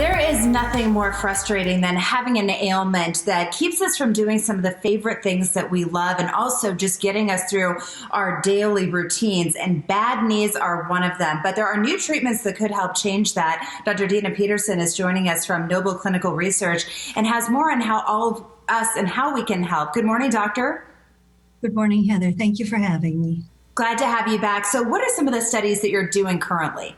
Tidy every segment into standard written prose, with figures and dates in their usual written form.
There is nothing more frustrating than having an ailment that keeps us from doing some of the favorite things that we love and also just getting us through our daily routines. And bad knees are one of them. But there are new treatments that could help change that. Dr. Dina Peterson is joining us from Noble Clinical Research and has more on how all of us and how we can help. Good morning, doctor. Good morning, Heather. Thank you for having me. Glad to have you back. So what are some of the studies that you're doing currently?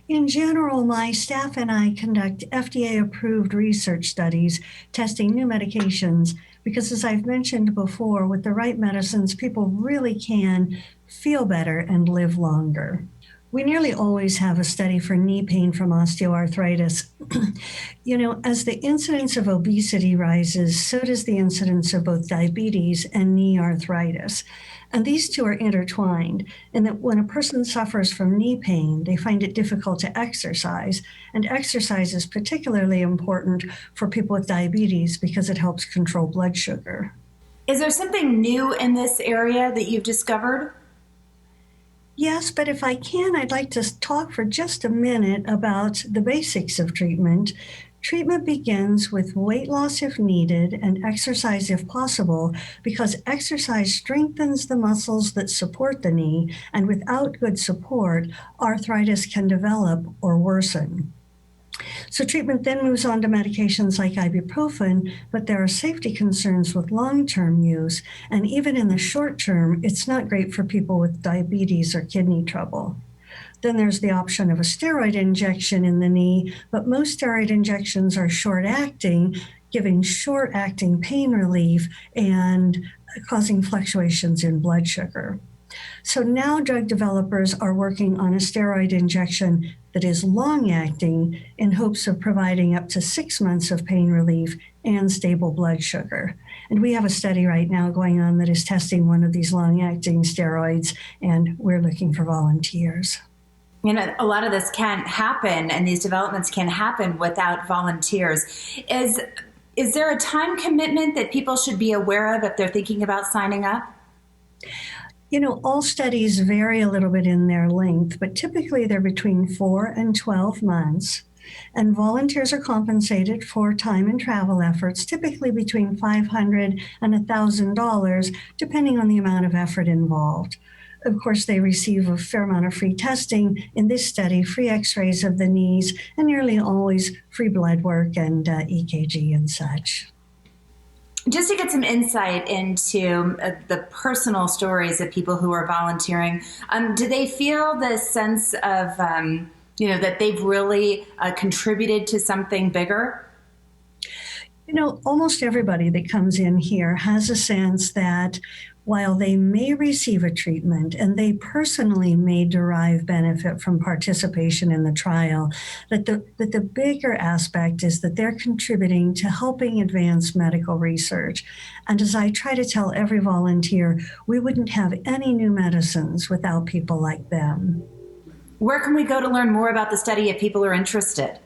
In general, my staff and I conduct FDA-approved research studies testing new medications because, as I've mentioned before, with the right medicines, people really can feel better and live longer. We nearly always have a study for knee pain from osteoarthritis. As the incidence of obesity rises, so does the incidence of both diabetes and knee arthritis. And these two are intertwined in that when a person suffers from knee pain, they find it difficult to exercise. And exercise is particularly important for people with diabetes because it helps control blood sugar. Is there something new in this area that you've discovered? Yes, but if I can, I'd like to talk for just a minute about the basics of treatment. Treatment begins with weight loss if needed and exercise if possible, because exercise strengthens the muscles that support the knee, and without good support, arthritis can develop or worsen. So treatment then moves on to medications like ibuprofen, but there are safety concerns with long-term use, and even in the short term, it's not great for people with diabetes or kidney trouble. Then there's the option of a steroid injection in the knee, but most steroid injections are short-acting, giving short-acting pain relief and causing fluctuations in blood sugar. So now drug developers are working on a steroid injection that is long-acting in hopes of providing up to 6 months of pain relief and stable blood sugar. And we have a study right now going on that is testing one of these long-acting steroids, and we're looking for volunteers. A lot of this can't happen, and these developments can happen without volunteers. Is there a time commitment that people should be aware of if they're thinking about signing up? All studies vary a little bit in their length, but typically they're between 4 and 12 months. And volunteers are compensated for time and travel efforts, typically between $500 and $1,000, depending on the amount of effort involved. Of course, they receive a fair amount of free testing. In this study, free x-rays of the knees, and nearly always free blood work and EKG and such. Just to get some insight into the personal stories of people who are volunteering, do they feel the sense of, that they've really contributed to something bigger? Almost everybody that comes in here has a sense that while they may receive a treatment and they personally may derive benefit from participation in the trial, that the bigger aspect is that they're contributing to helping advance medical research. And as I try to tell every volunteer, we wouldn't have any new medicines without people like them. Where can we go to learn more about the study if people are interested?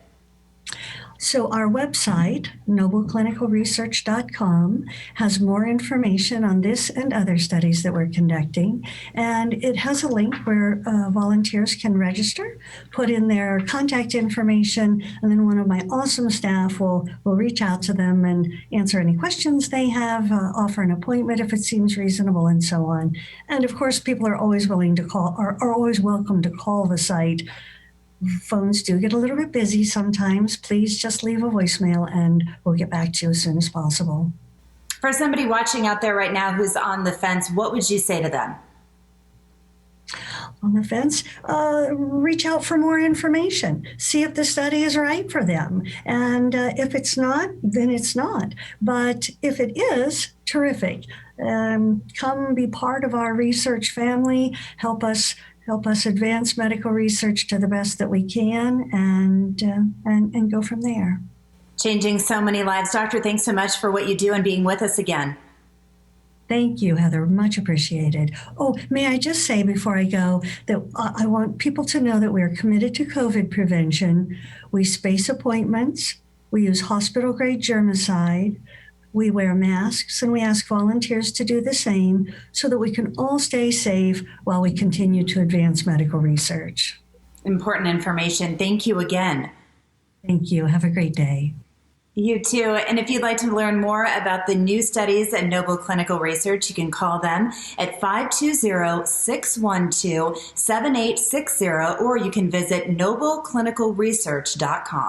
So our website, nobleclinicalresearch.com, has more information on this and other studies that we're conducting. And it has a link where volunteers can register, put in their contact information, and then one of my awesome staff will reach out to them and answer any questions they have, offer an appointment if it seems reasonable, and so on. And of course, people are always willing to call, are always welcome to call the site. Phones do get a little bit busy sometimes. Please just leave a voicemail and we'll get back to you as soon as possible. For somebody watching out there right now who's on the fence, what would you say to them? On the fence, reach out for more information. See if the study is right for them. And if it's not, then it's not. But if it is, terrific. Come be part of our research family. Help us advance medical research to the best that we can, and go from there. Changing so many lives. Doctor, thanks so much for what you do and being with us again. Thank you, Heather. Much appreciated. Oh, may I just say before I go that I want people to know that we are committed to COVID prevention. We space appointments. We use hospital-grade germicide. We wear masks, and we ask volunteers to do the same so that we can all stay safe while we continue to advance medical research. Important information. Thank you again. Thank you. Have a great day. You too. And if you'd like to learn more about the new studies at Noble Clinical Research, you can call them at 520-612-7860, or you can visit nobleclinicalresearch.com.